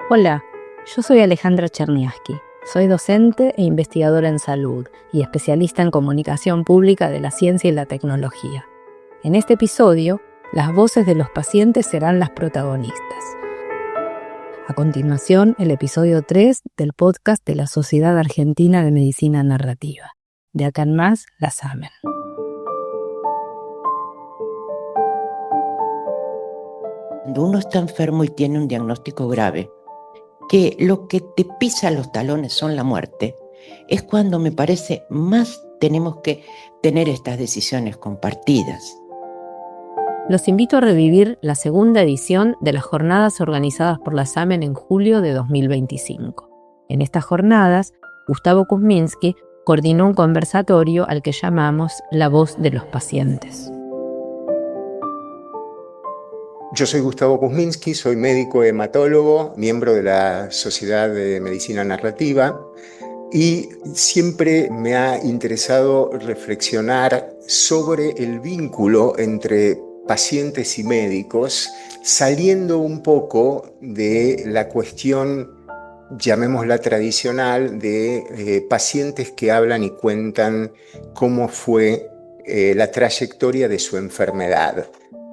Hola, yo soy Alejandra Cherniavsky. Soy docente e investigadora en salud y especialista en comunicación pública de la ciencia y la tecnología. En este episodio, las voces de los pacientes serán las protagonistas. A continuación, el episodio 3 del podcast de la Sociedad Argentina de Medicina Narrativa. De acá en más, la SAMEN. Cuando uno está enfermo y tiene un diagnóstico grave, que lo que te pisa los talones son la muerte, es cuando me parece más tenemos que tener estas decisiones compartidas. Los invito a revivir la segunda edición de las jornadas organizadas por la SAMEN en julio de 2025. En estas jornadas, Gustavo Kuzminski coordinó un conversatorio al que llamamos La Voz de los Pacientes. Yo soy Gustavo Kuzminski, soy médico hematólogo, miembro de la Sociedad de Medicina Narrativa y siempre me ha interesado reflexionar sobre el vínculo entre pacientes y médicos, saliendo un poco de la cuestión, llamémosla tradicional, de pacientes que hablan y cuentan cómo fue la trayectoria de su enfermedad,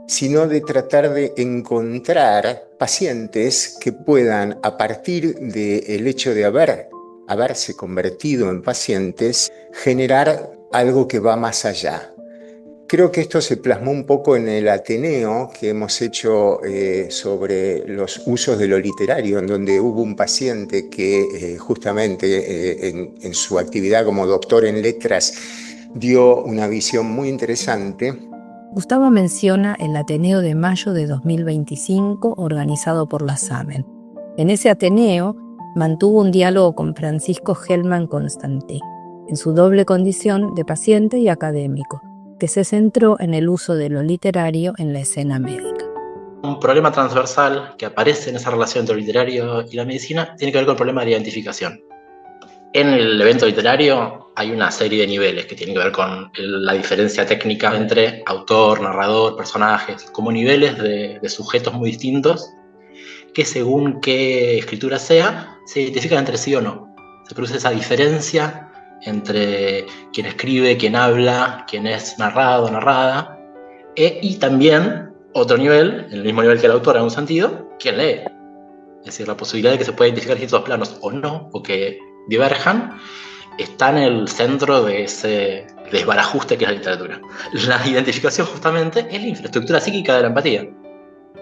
sino de tratar de encontrar pacientes que puedan, a partir del hecho de haberse convertido en pacientes, generar algo que va más allá. Creo que esto se plasmó un poco en el Ateneo que hemos hecho sobre los usos de lo literario, en donde hubo un paciente que justamente en su actividad como doctor en letras dio una visión muy interesante. Gustavo menciona el Ateneo de mayo de 2025 organizado por la SAMEN. En ese Ateneo mantuvo un diálogo con Francisco Helman Constantí, en su doble condición de paciente y académico, que se centró en el uso de lo literario en la escena médica. Un problema transversal que aparece en esa relación entre lo literario y la medicina tiene que ver con el problema de identificación. En el evento literario hay una serie de niveles que tienen que ver con la diferencia técnica entre autor, narrador, personajes, como niveles de sujetos muy distintos que según qué escritura sea, se identifican entre sí o no. Se produce esa diferencia entre quien escribe, quien habla, quien es narrado, narrada, y también otro nivel, en el mismo nivel que el autor en un sentido, quien lee. Es decir, la posibilidad de que se pueda identificar distintos planos o no, o que diverjan, está en el centro de ese desbarajuste que es la literatura. La identificación justamente es la infraestructura psíquica de la empatía.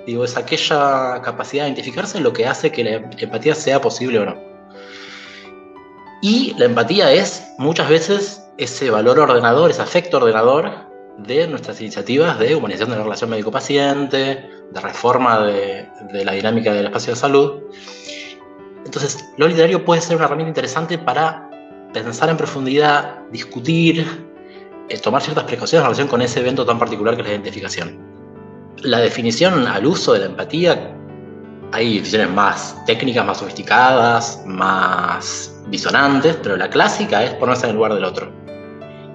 Digo, es aquella capacidad de identificarse lo que hace que la empatía sea posible o no. Y la empatía es muchas veces ese valor ordenador, ese afecto ordenador de nuestras iniciativas de humanización de la relación médico-paciente, de reforma de la dinámica del espacio de salud. Entonces, lo literario puede ser una herramienta interesante para pensar en profundidad, discutir, tomar ciertas precauciones en relación con ese evento tan particular que es la identificación. La definición al uso de la empatía, hay definiciones más técnicas, más sofisticadas, más disonantes, pero la clásica es ponerse en el lugar del otro.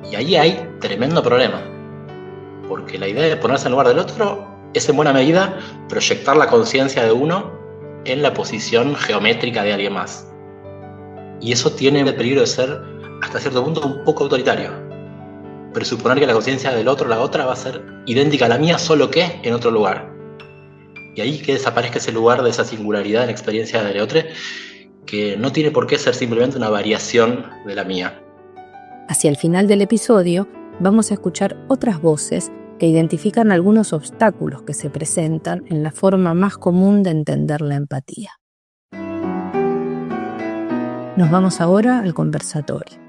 Y ahí hay tremendo problema, porque la idea de ponerse en el lugar del otro es en buena medida proyectar la conciencia de uno en la posición geométrica de alguien más. Y eso tiene el peligro de ser, hasta cierto punto, un poco autoritario. Presuponer que la conciencia del otro, la otra, va a ser idéntica a la mía, solo que en otro lugar. Y ahí que desaparezca ese lugar de esa singularidad en la experiencia del otro, que no tiene por qué ser simplemente una variación de la mía. Hacia el final del episodio, vamos a escuchar otras voces que identifican algunos obstáculos que se presentan en la forma más común de entender la empatía. Nos vamos ahora al conversatorio.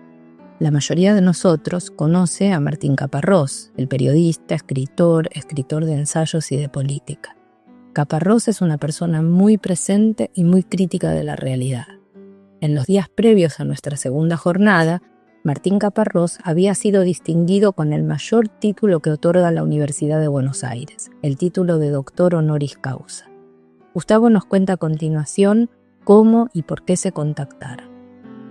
La mayoría de nosotros conoce a Martín Caparrós, el periodista, escritor de ensayos y de política. Caparrós es una persona muy presente y muy crítica de la realidad. En los días previos a nuestra segunda jornada, Martín Caparrós había sido distinguido con el mayor título que otorga la Universidad de Buenos Aires, el título de doctor honoris causa. Gustavo nos cuenta a continuación cómo y por qué se contactaron.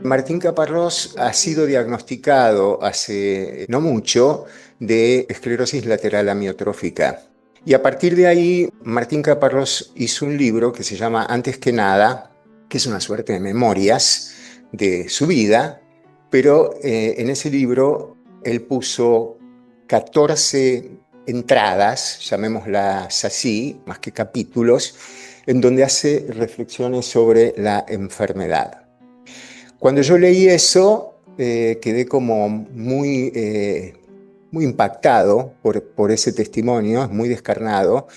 Martín Caparrós ha sido diagnosticado hace no mucho de esclerosis lateral amiotrófica. Y a partir de ahí, Martín Caparrós hizo un libro que se llama Antes que nada, que es una suerte de memorias de su vida, pero en ese libro él puso 14 entradas, llamémoslas así, más que capítulos, en donde hace reflexiones sobre la enfermedad. Cuando yo leí eso, quedé como muy impactado por ese testimonio, es muy descarnado,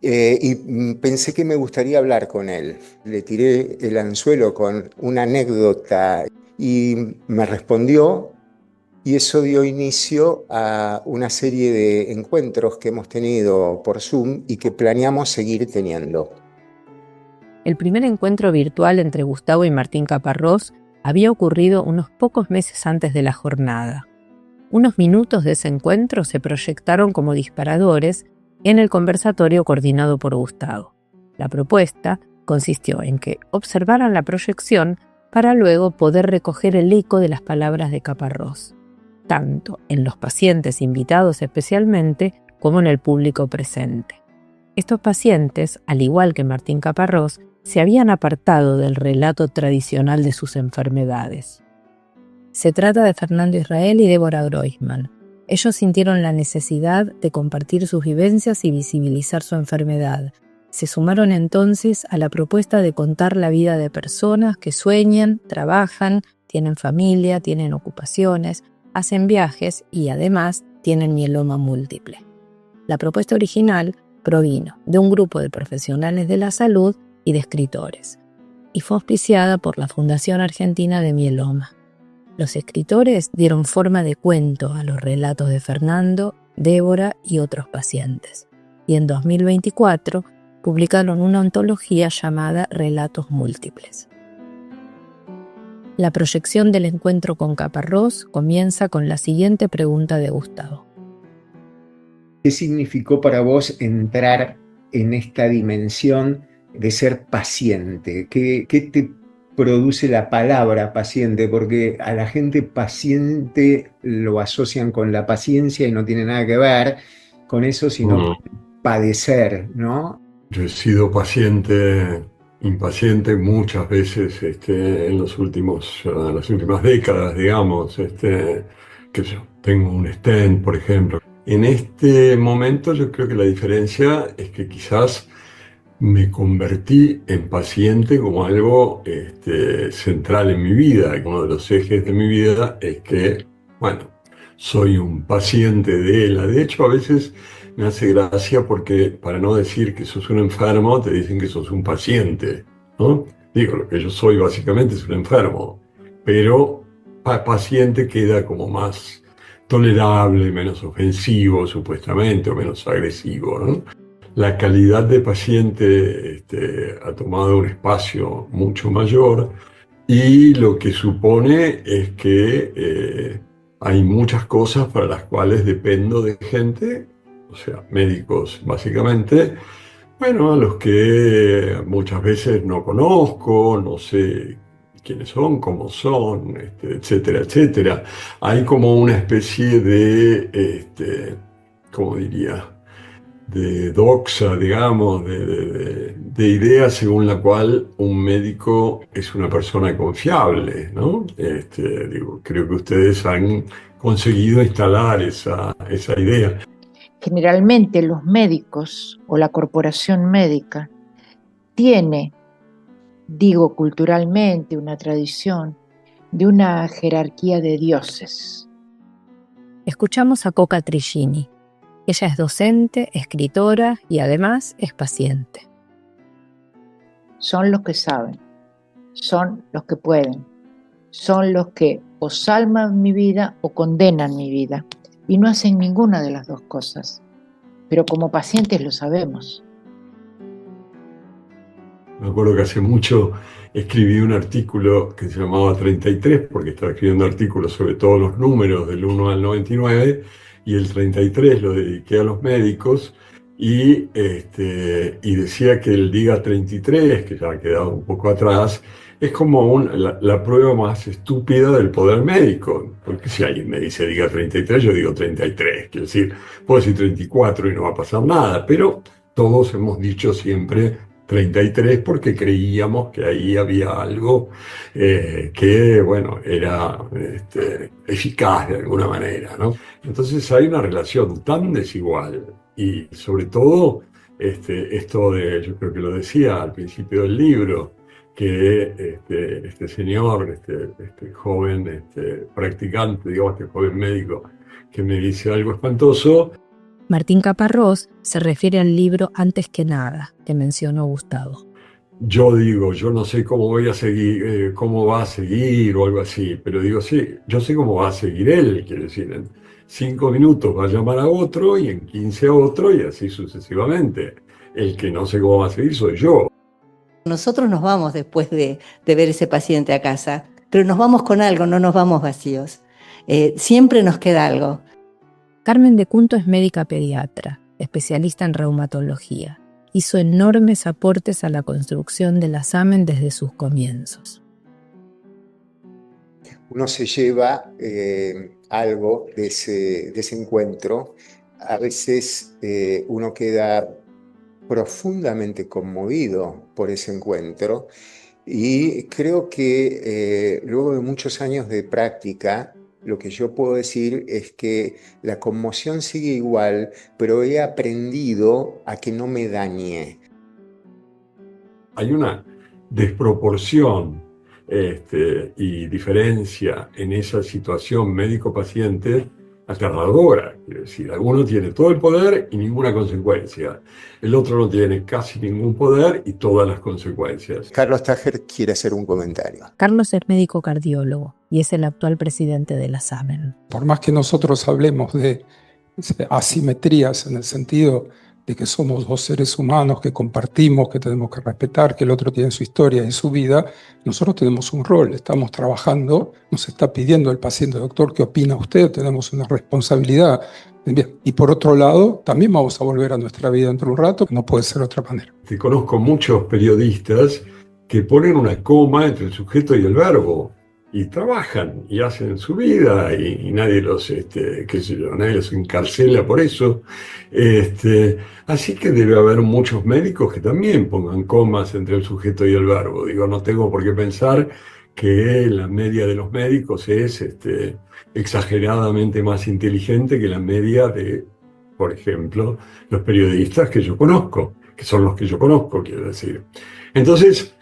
y pensé que me gustaría hablar con él. Le tiré el anzuelo con una anécdota y me respondió, y eso dio inicio a una serie de encuentros que hemos tenido por Zoom y que planeamos seguir teniendo. El primer encuentro virtual entre Gustavo y Martín Caparrós había ocurrido unos pocos meses antes de la jornada. Unos minutos de ese encuentro se proyectaron como disparadores en el conversatorio coordinado por Gustavo. La propuesta consistió en que observaran la proyección para luego poder recoger el eco de las palabras de Caparrós, tanto en los pacientes invitados especialmente como en el público presente. Estos pacientes, al igual que Martín Caparrós, se habían apartado del relato tradicional de sus enfermedades. Se trata de Fernando Israel y Débora Groisman. Ellos sintieron la necesidad de compartir sus vivencias y visibilizar su enfermedad. Se sumaron entonces a la propuesta de contar la vida de personas que sueñan, trabajan, tienen familia, tienen ocupaciones, hacen viajes y además tienen mieloma múltiple. La propuesta original provino de un grupo de profesionales de la salud y de escritores, y fue auspiciada por la Fundación Argentina de Mieloma. Los escritores dieron forma de cuento a los relatos de Fernando, Débora y otros pacientes, y en 2024 publicaron una antología llamada Relatos Múltiples. La proyección del encuentro con Caparrós comienza con la siguiente pregunta de Gustavo. ¿Qué significó para vos entrar en esta dimensión de ser paciente? ¿Qué te produce la palabra paciente? Porque a la gente paciente lo asocian con la paciencia y no tiene nada que ver con eso, sino padecer, ¿no? Yo he sido paciente, impaciente muchas veces en las últimas décadas, digamos. Que yo tengo un stent, por ejemplo. En este momento yo creo que la diferencia es que quizás me convertí en paciente como algo central en mi vida. Uno de los ejes de mi vida es que, soy un paciente de ELA. De hecho, a veces me hace gracia porque, para no decir que sos un enfermo, te dicen que sos un paciente, ¿no? Digo, lo que yo soy básicamente es un enfermo, pero paciente queda como más tolerable, menos ofensivo, supuestamente, o menos agresivo, ¿no? La calidad de paciente ha tomado un espacio mucho mayor y lo que supone es que hay muchas cosas para las cuales dependo de gente, o sea, médicos básicamente, a los que muchas veces no conozco, no sé quiénes son, cómo son, etcétera, etcétera. Hay como una especie de, ¿cómo diría?, de doxa, digamos, de idea según la cual un médico es una persona confiable, ¿no? Creo que ustedes han conseguido instalar esa idea. Generalmente los médicos o la corporación médica tiene, digo culturalmente, una tradición de una jerarquía de dioses. Escuchamos a Coca Trigini. Ella es docente, escritora y además es paciente. Son los que saben, son los que pueden, son los que o salvan mi vida o condenan mi vida, y no hacen ninguna de las dos cosas. Pero como pacientes lo sabemos. Me acuerdo que hace mucho escribí un artículo que se llamaba 33, porque estaba escribiendo artículos sobre todos los números del 1 al 99, y el 33 lo dediqué a los médicos, y decía que el DIGA 33, que ya ha quedado un poco atrás, es como la prueba más estúpida del poder médico. Porque si alguien me dice DIGA 33, yo digo 33. Quiero decir, puedo decir 34 y no va a pasar nada, pero todos hemos dicho siempre 33 porque creíamos que ahí había algo que, bueno, era eficaz de alguna manera, ¿no? Entonces hay una relación tan desigual y sobre todo esto de, yo creo que lo decía al principio del libro, que este señor, este joven practicante, digamos, este joven médico que me dice algo espantoso. Martín Caparrós se refiere al libro Antes que nada, que mencionó Gustavo. Yo digo, yo no sé cómo voy a seguir, cómo va a seguir o algo así, pero digo, sí, yo sé cómo va a seguir él, quiero decir, en 5 minutos va a llamar a otro y en 15 a otro y así sucesivamente. El que no sé cómo va a seguir soy yo. Nosotros nos vamos después de ver ese paciente a casa, pero nos vamos con algo, no nos vamos vacíos. Siempre nos queda algo. Carmen de Cunto es médica pediatra, especialista en reumatología. Hizo enormes aportes a la construcción de la SAMEN desde sus comienzos. Uno se lleva algo de ese encuentro. A veces uno queda profundamente conmovido por ese encuentro y creo que luego de muchos años de práctica, lo que yo puedo decir es que la conmoción sigue igual, pero he aprendido a que no me dañe. Hay una desproporción y diferencia en esa situación médico-paciente aterradora. Quiero decir, alguno tiene todo el poder y ninguna consecuencia. El otro no tiene casi ningún poder y todas las consecuencias. Carlos Tájer quiere hacer un comentario. Carlos es médico cardiólogo y es el actual presidente de la SAMEN. Por más que nosotros hablemos de asimetrías en el sentido de que somos dos seres humanos que compartimos, que tenemos que respetar, que el otro tiene su historia y su vida, nosotros tenemos un rol, estamos trabajando, nos está pidiendo el paciente, doctor, ¿qué opina usted? Tenemos una responsabilidad. Bien. Y por otro lado, también vamos a volver a nuestra vida dentro de un rato, no puede ser de otra manera. Conozco muchos periodistas que ponen una coma entre el sujeto y el verbo y trabajan y hacen su vida y nadie los, nadie los encarcela por eso. Así que debe haber muchos médicos que también pongan comas entre el sujeto y el verbo. Digo, no tengo por qué pensar que la media de los médicos es exageradamente más inteligente que la media de, por ejemplo, los periodistas que yo conozco, que son los que yo conozco, quiero decir. Entonces,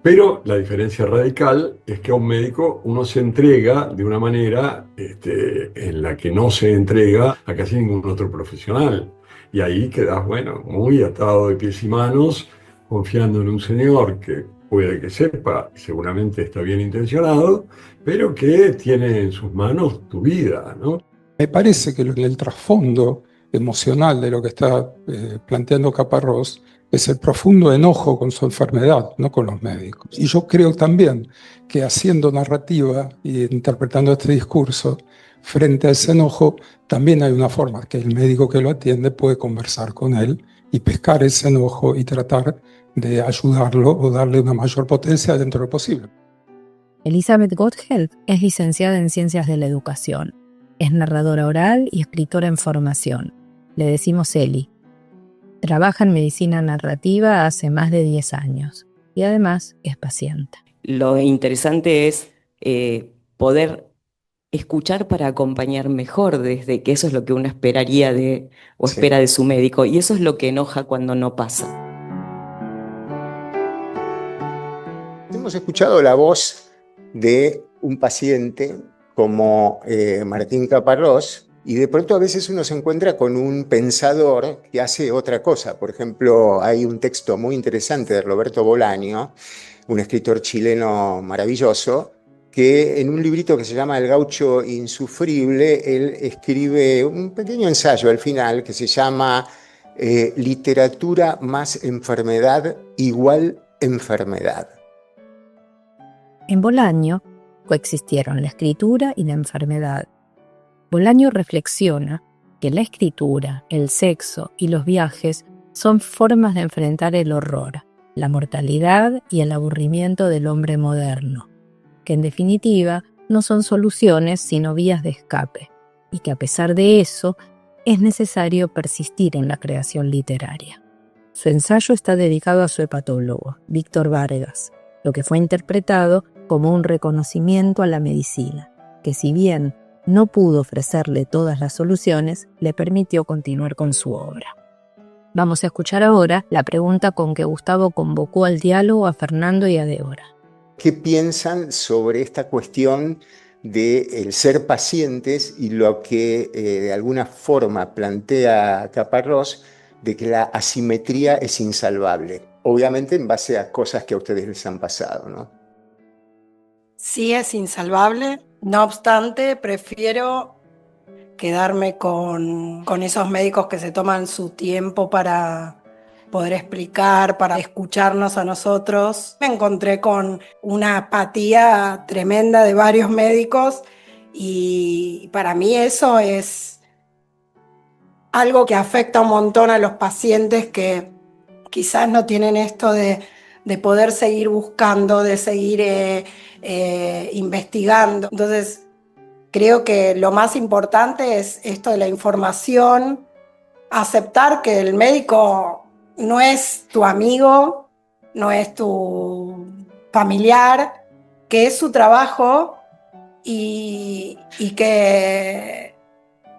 pero la diferencia radical es que a un médico uno se entrega de una manera en la que no se entrega a casi ningún otro profesional. Y ahí quedas, bueno, muy atado de pies y manos, confiando en un señor que puede que sepa, seguramente está bien intencionado, pero que tiene en sus manos tu vida, ¿no? Me parece que el trasfondo emocional de lo que está planteando Caparrós es el profundo enojo con su enfermedad, no con los médicos. Y yo creo también que haciendo narrativa y interpretando este discurso, frente a ese enojo, también hay una forma que el médico que lo atiende puede conversar con él y pescar ese enojo y tratar de ayudarlo o darle una mayor potencia dentro de lo posible. Elizabeth Gotthelf es licenciada en Ciencias de la Educación. Es narradora oral y escritora en formación. Le decimos Eli. Trabaja en medicina narrativa hace más de 10 años y además es paciente. Lo interesante es poder escuchar para acompañar mejor, desde que eso es lo que uno esperaría espera de su médico, y eso es lo que enoja cuando no pasa. Hemos escuchado la voz de un paciente como Martín Caparrós, y de pronto a veces uno se encuentra con un pensador que hace otra cosa. Por ejemplo, hay un texto muy interesante de Roberto Bolaño, un escritor chileno maravilloso, que en un librito que se llama El gaucho insufrible, él escribe un pequeño ensayo al final que se llama Literatura más enfermedad igual enfermedad. En Bolaño coexistieron la escritura y la enfermedad. Bolaño reflexiona que la escritura, el sexo y los viajes son formas de enfrentar el horror, la mortalidad y el aburrimiento del hombre moderno, que en definitiva no son soluciones sino vías de escape, y que a pesar de eso es necesario persistir en la creación literaria. Su ensayo está dedicado a su hepatólogo, Víctor Vargas, lo que fue interpretado como un reconocimiento a la medicina, que si bien no pudo ofrecerle todas las soluciones, le permitió continuar con su obra. Vamos a escuchar ahora la pregunta con que Gustavo convocó al diálogo a Fernando y a Débora. ¿Qué piensan sobre esta cuestión del ser pacientes y lo que de alguna forma plantea Caparrós de que la asimetría es insalvable? Obviamente en base a cosas que a ustedes les han pasado, ¿no? Sí es insalvable, no obstante prefiero quedarme con esos médicos que se toman su tiempo para poder explicar, para escucharnos a nosotros. Me encontré con una apatía tremenda de varios médicos y para mí eso es algo que afecta un montón a los pacientes que quizás no tienen esto de poder seguir buscando, de seguir investigando. Entonces, creo que lo más importante es esto de la información, aceptar que el médico no es tu amigo, no es tu familiar, que es su trabajo y que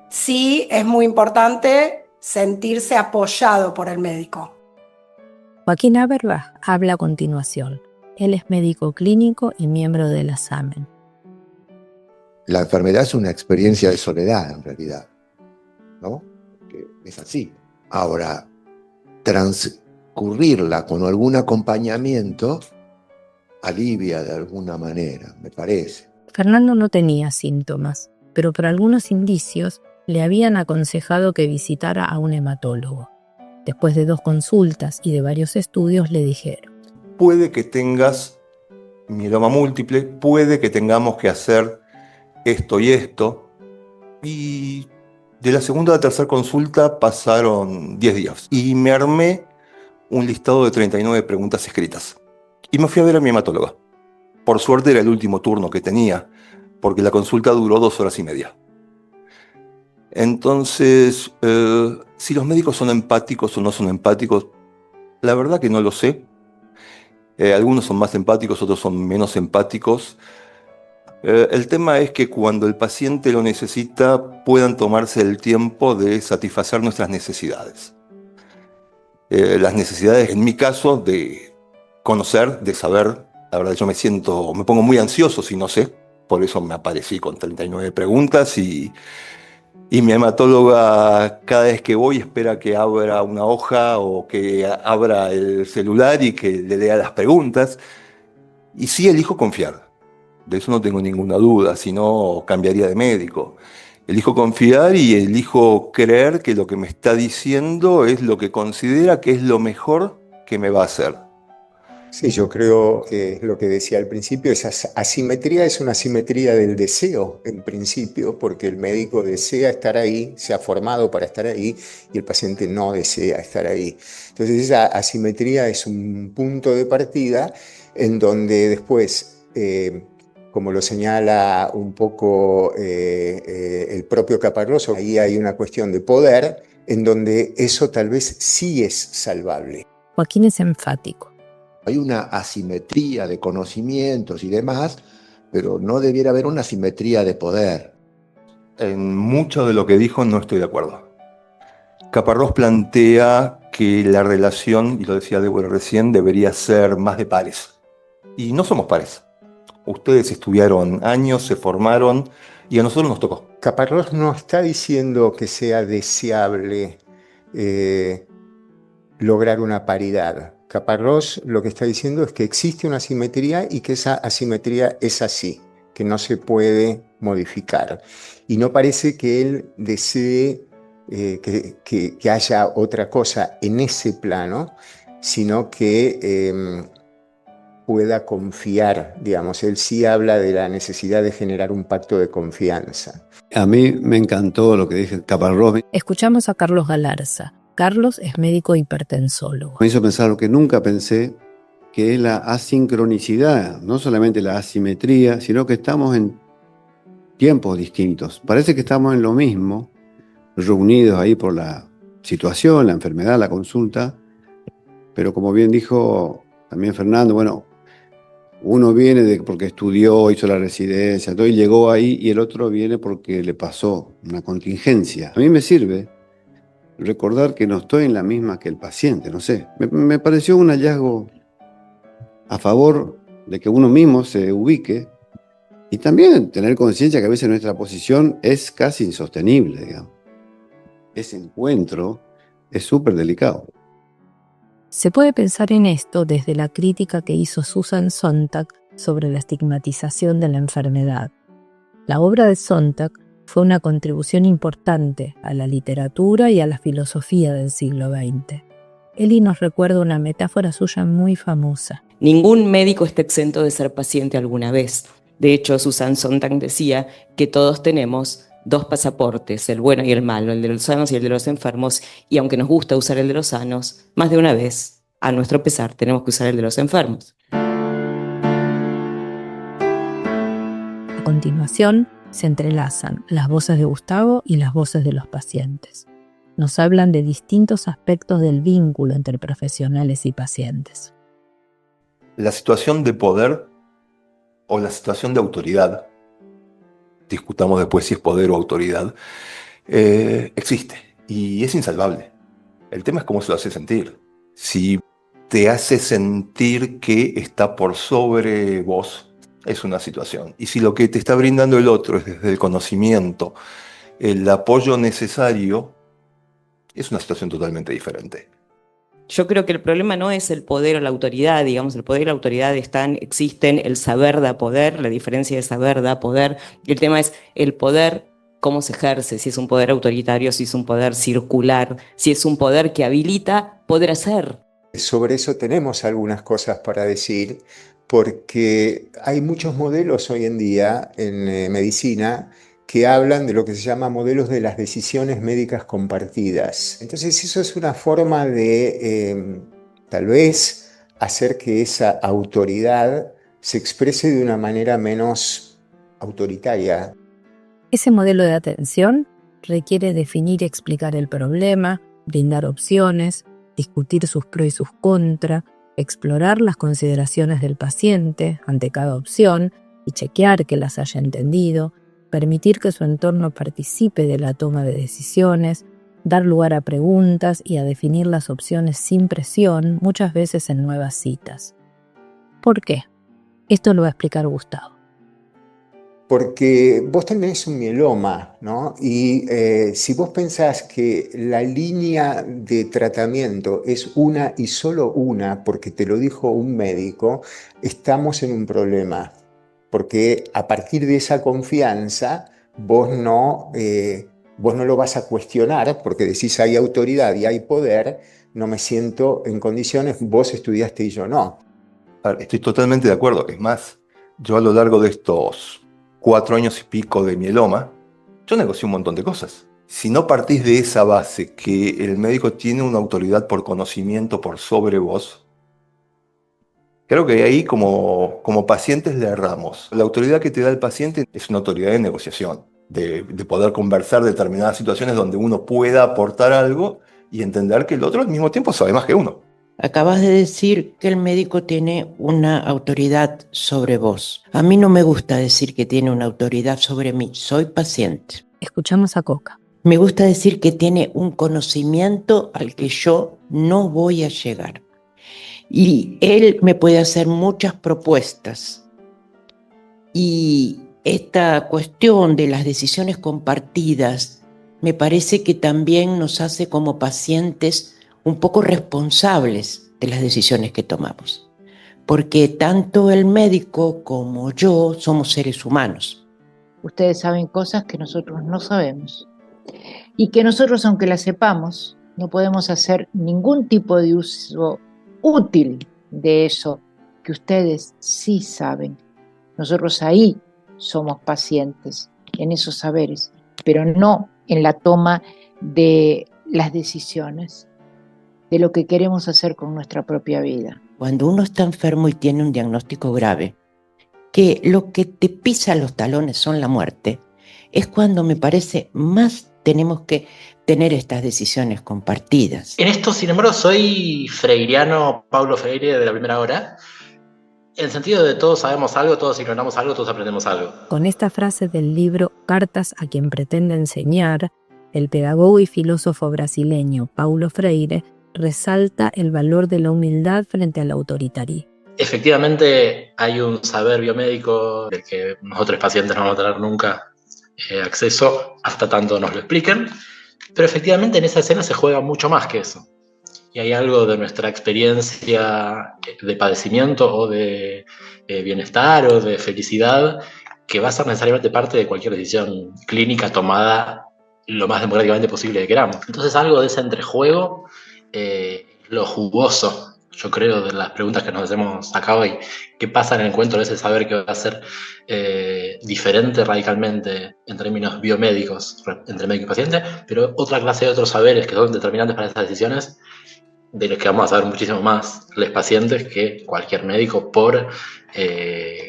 sí es muy importante sentirse apoyado por el médico. Joaquín Aberbach habla a continuación. Él es médico clínico y miembro de la SAMEN. La enfermedad es una experiencia de soledad, en realidad, ¿no? Que es así. Ahora, transcurrirla con algún acompañamiento alivia de alguna manera, me parece. Fernando no tenía síntomas, pero por algunos indicios le habían aconsejado que visitara a un hematólogo. Después de 2 consultas y de varios estudios le dijeron: puede que tengas mieloma múltiple, puede que tengamos que hacer esto y esto. Y de la segunda a la tercera consulta pasaron 10 días. Y me armé un listado de 39 preguntas escritas. Y me fui a ver a mi hematóloga. Por suerte era el último turno que tenía, porque la consulta duró 2 horas y media. Entonces, si los médicos son empáticos o no son empáticos, la verdad que no lo sé. Algunos son más empáticos, otros son menos empáticos. El tema es que cuando el paciente lo necesita, puedan tomarse el tiempo de satisfacer nuestras necesidades. Las necesidades, en mi caso, de conocer, de saber. La verdad, yo me pongo muy ansioso si no sé. Por eso me aparecí con 39 preguntas y mi hematóloga cada vez que voy espera que abra una hoja o que abra el celular y que le lea las preguntas. Y sí elijo confiar. De eso no tengo ninguna duda, si no cambiaría de médico. Elijo confiar y elijo creer que lo que me está diciendo es lo que considera que es lo mejor que me va a hacer. Sí, yo creo que lo que decía al principio, esa asimetría es una asimetría del deseo, en principio, porque el médico desea estar ahí, se ha formado para estar ahí, y el paciente no desea estar ahí. Entonces esa asimetría es un punto de partida en donde después, como lo señala un poco el propio Caparrós, ahí hay una cuestión de poder, en donde eso tal vez sí es salvable. Joaquín es enfático. Hay una asimetría de conocimientos y demás, pero no debiera haber una asimetría de poder. En mucho de lo que dijo no estoy de acuerdo. Caparrós plantea que la relación, y lo decía Débora recién, debería ser más de pares. Y no somos pares. Ustedes estudiaron años, se formaron, y a nosotros nos tocó. Caparrós no está diciendo que sea deseable lograr una paridad. Caparrós lo que está diciendo es que existe una asimetría y que esa asimetría es así, que no se puede modificar. Y no parece que él desee que haya otra cosa en ese plano, sino que pueda confiar, digamos. Él sí habla de la necesidad de generar un pacto de confianza. A mí me encantó lo que dice Caparrós. Escuchamos a Carlos Galarza. Carlos es médico hipertensólogo. Me hizo pensar lo que nunca pensé, que es la asincronicidad, no solamente la asimetría, sino que estamos en tiempos distintos. Parece que estamos en lo mismo, reunidos ahí por la situación, la enfermedad, la consulta, pero como bien dijo también Fernando, bueno, uno viene porque estudió, hizo la residencia, todo, y llegó ahí, y el otro viene porque le pasó una contingencia. A mí me sirve recordar que no estoy en la misma que el paciente, no sé. Me pareció un hallazgo a favor de que uno mismo se ubique y también tener conciencia que a veces nuestra posición es casi insostenible, digamos. Ese encuentro es súper delicado. Se puede pensar en esto desde la crítica que hizo Susan Sontag sobre la estigmatización de la enfermedad. La obra de Sontag fue una contribución importante a la literatura y a la filosofía del siglo XX. Eli nos recuerda una metáfora suya muy famosa. Ningún médico está exento de ser paciente alguna vez. De hecho, Susan Sontag decía que todos tenemos dos pasaportes, el bueno y el malo, el de los sanos y el de los enfermos, y aunque nos gusta usar el de los sanos, más de una vez, a nuestro pesar, tenemos que usar el de los enfermos. A continuación, se entrelazan las voces de Gustavo y las voces de los pacientes. Nos hablan de distintos aspectos del vínculo entre profesionales y pacientes. La situación de poder o la situación de autoridad, discutamos después si es poder o autoridad, existe y es insalvable. El tema es cómo se lo hace sentir. Si te hace sentir que está por sobre vos, es una situación. Y si lo que te está brindando el otro es desde el conocimiento, el apoyo necesario, es una situación totalmente diferente. Yo creo que el problema no es el poder o la autoridad, digamos, el poder y la autoridad existen, el saber da poder, la diferencia de saber da poder. El tema es el poder, cómo se ejerce, si es un poder autoritario, si es un poder circular, si es un poder que habilita poder hacer. Sobre eso tenemos algunas cosas para decir, porque hay muchos modelos hoy en día en medicina que hablan de lo que se llama modelos de las decisiones médicas compartidas. Entonces eso es una forma de tal vez hacer que esa autoridad se exprese de una manera menos autoritaria. Ese modelo de atención requiere definir y explicar el problema, brindar opciones, discutir sus pros y sus contras, explorar las consideraciones del paciente ante cada opción y chequear que las haya entendido, permitir que su entorno participe de la toma de decisiones, dar lugar a preguntas y a definir las opciones sin presión, muchas veces en nuevas citas. ¿Por qué? Esto lo va a explicar Gustavo. Porque vos tenés un mieloma, ¿no? Y si vos pensás que la línea de tratamiento es una y solo una, porque te lo dijo un médico, estamos en un problema. Porque a partir de esa confianza, vos no lo vas a cuestionar, porque decís hay autoridad y hay poder, no me siento en condiciones, vos estudiaste y yo no. Estoy totalmente de acuerdo. Es más, yo a lo largo de estos 4 años y pico de mieloma, yo negocié un montón de cosas. Si no partís de esa base que el médico tiene una autoridad por conocimiento por sobre vos, creo que ahí como pacientes le erramos. La autoridad que te da el paciente es una autoridad de negociación, de poder conversar determinadas situaciones donde uno pueda aportar algo y entender que el otro al mismo tiempo sabe más que uno. Acabas de decir que el médico tiene una autoridad sobre vos. A mí no me gusta decir que tiene una autoridad sobre mí, soy paciente. Escuchamos a Coca. Me gusta decir que tiene un conocimiento al que yo no voy a llegar. Y él me puede hacer muchas propuestas. Y esta cuestión de las decisiones compartidas me parece que también nos hace como pacientes un poco responsables de las decisiones que tomamos. Porque tanto el médico como yo somos seres humanos. Ustedes saben cosas que nosotros no sabemos. Y que nosotros, aunque las sepamos, no podemos hacer ningún tipo de uso útil de eso que ustedes sí saben. Nosotros ahí somos pacientes, en esos saberes, pero no en la toma de las decisiones, de lo que queremos hacer con nuestra propia vida. Cuando uno está enfermo y tiene un diagnóstico grave, que lo que te pisa los talones son la muerte, es cuando me parece más tenemos que tener estas decisiones compartidas. En esto, sin embargo, soy freiriano, Paulo Freire de la primera hora, en el sentido de todos sabemos algo, todos ignoramos algo, todos aprendemos algo. Con esta frase del libro Cartas a quien pretende enseñar, el pedagogo y filósofo brasileño Paulo Freire resalta el valor de la humildad frente al autoritarismo. Efectivamente, hay un saber biomédico del que nosotros pacientes no vamos a tener nunca acceso hasta tanto nos lo expliquen, pero efectivamente en esa escena se juega mucho más que eso. Y hay algo de nuestra experiencia de padecimiento o de bienestar o de felicidad que va a ser necesariamente parte de cualquier decisión clínica tomada lo más democráticamente posible que queramos. Entonces algo de ese entrejuego, lo jugoso, yo creo, de las preguntas que nos hacemos acá hoy, qué pasa en el encuentro de ese saber que va a ser diferente radicalmente en términos biomédicos entre médico y paciente, pero otra clase de otros saberes que son determinantes para esas decisiones, de los que vamos a saber muchísimo más los pacientes que cualquier médico, por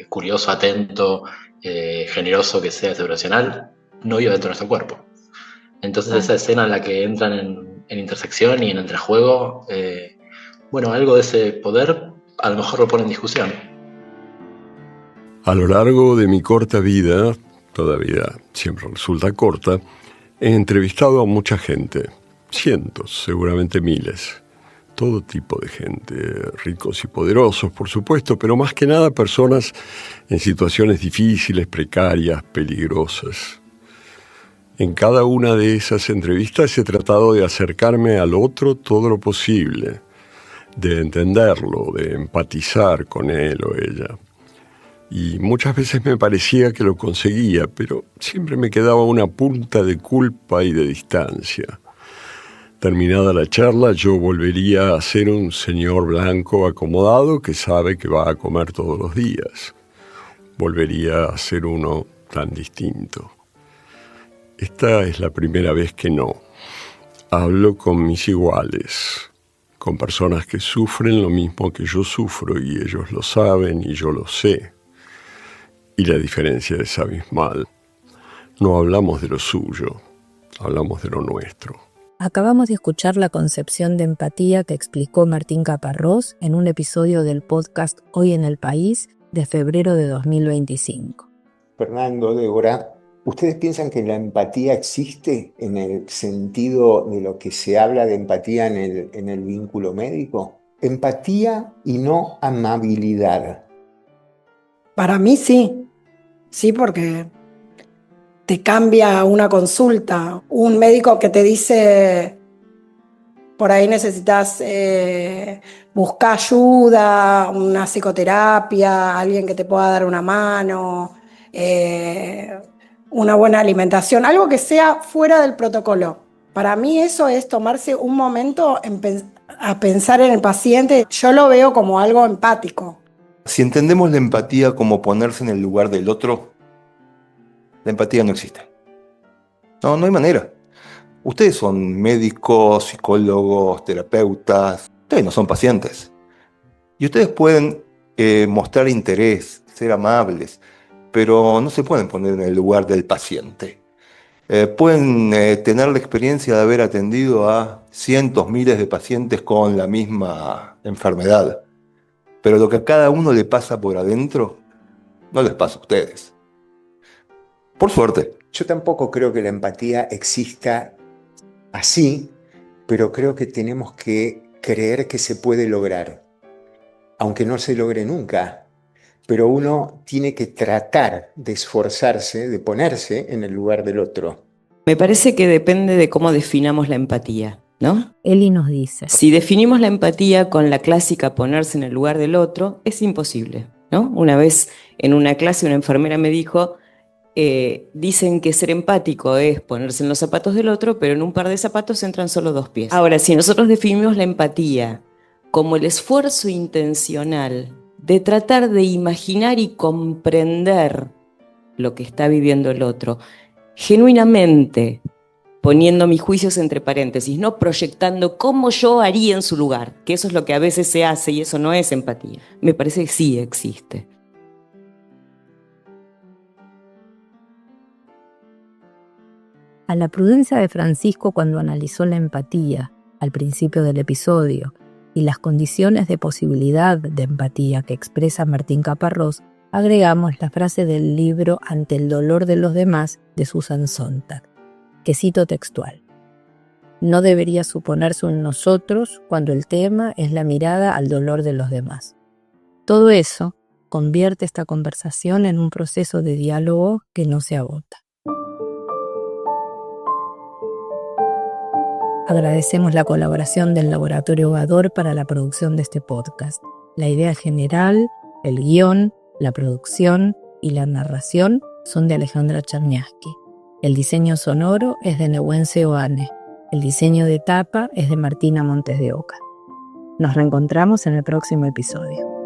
curioso, atento, generoso que sea ese profesional, no vive dentro de nuestro cuerpo. Entonces esa escena en la que entran en intersección y en entrejuego, bueno, algo de ese poder a lo mejor lo pone en discusión. A lo largo de mi corta vida, todavía siempre resulta corta, he entrevistado a mucha gente, cientos, seguramente miles. Todo tipo de gente, ricos y poderosos, por supuesto, pero más que nada personas en situaciones difíciles, precarias, peligrosas. En cada una de esas entrevistas he tratado de acercarme al otro todo lo posible, de entenderlo, de empatizar con él o ella. Y muchas veces me parecía que lo conseguía, pero siempre me quedaba una punta de culpa y de distancia. Terminada la charla, yo volvería a ser un señor blanco acomodado que sabe que va a comer todos los días. Volvería a ser uno tan distinto. Esta es la primera vez que no. Hablo con mis iguales, con personas que sufren lo mismo que yo sufro y ellos lo saben y yo lo sé. Y la diferencia es abismal. No hablamos de lo suyo, hablamos de lo nuestro. Acabamos de escuchar la concepción de empatía que explicó Martín Caparrós en un episodio del podcast Hoy en el País de febrero de 2025. Fernando, Débora, ¿ustedes piensan que la empatía existe en el sentido de lo que se habla de empatía en el vínculo médico? Empatía y no amabilidad. Para mí sí, sí, porque te cambia una consulta. Un médico que te dice, por ahí necesitas buscar ayuda, una psicoterapia, alguien que te pueda dar una mano, una buena alimentación, algo que sea fuera del protocolo. Para mí eso es tomarse un momento a pensar en el paciente. Yo lo veo como algo empático. Si entendemos la empatía como ponerse en el lugar del otro, la empatía no existe. No hay manera. Ustedes son médicos, psicólogos, terapeutas. Ustedes no son pacientes. Y ustedes pueden mostrar interés, ser amables, pero no se pueden poner en el lugar del paciente. Pueden tener la experiencia de haber atendido a cientos, miles de pacientes con la misma enfermedad. Pero lo que a cada uno le pasa por adentro, no les pasa a ustedes. Por suerte. Yo tampoco creo que la empatía exista así, pero creo que tenemos que creer que se puede lograr, aunque no se logre nunca. Pero uno tiene que tratar de esforzarse, de ponerse en el lugar del otro. Me parece que depende de cómo definamos la empatía, ¿no? Eli nos dice: Si definimos la empatía con la clásica ponerse en el lugar del otro, es imposible, ¿no? Una vez en una clase una enfermera me dijo, dicen que ser empático es ponerse en los zapatos del otro, pero en un par de zapatos entran solo 2 pies. Ahora, si nosotros definimos la empatía como el esfuerzo intencional de tratar de imaginar y comprender lo que está viviendo el otro, genuinamente poniendo mis juicios entre paréntesis, no proyectando cómo yo haría en su lugar, que eso es lo que a veces se hace y eso no es empatía. Me parece que sí existe. a la prudencia de Francisco cuando analizó la empatía al principio del episodio y las condiciones de posibilidad de empatía que expresa Martín Caparrós, agregamos la frase del libro Ante el dolor de los demás de Susan Sontag, que cito textual: no debería suponerse un nosotros cuando el tema es la mirada al dolor de los demás. Todo eso convierte esta conversación en un proceso de diálogo que no se agota. Agradecemos la colaboración del Laboratorio Gador para la producción de este podcast. La idea general, el guión, la producción y la narración son de Alejandra Cherniaski. El diseño sonoro es de Nehuense Oane. El diseño de tapa es de Martina Montes de Oca. Nos reencontramos en el próximo episodio.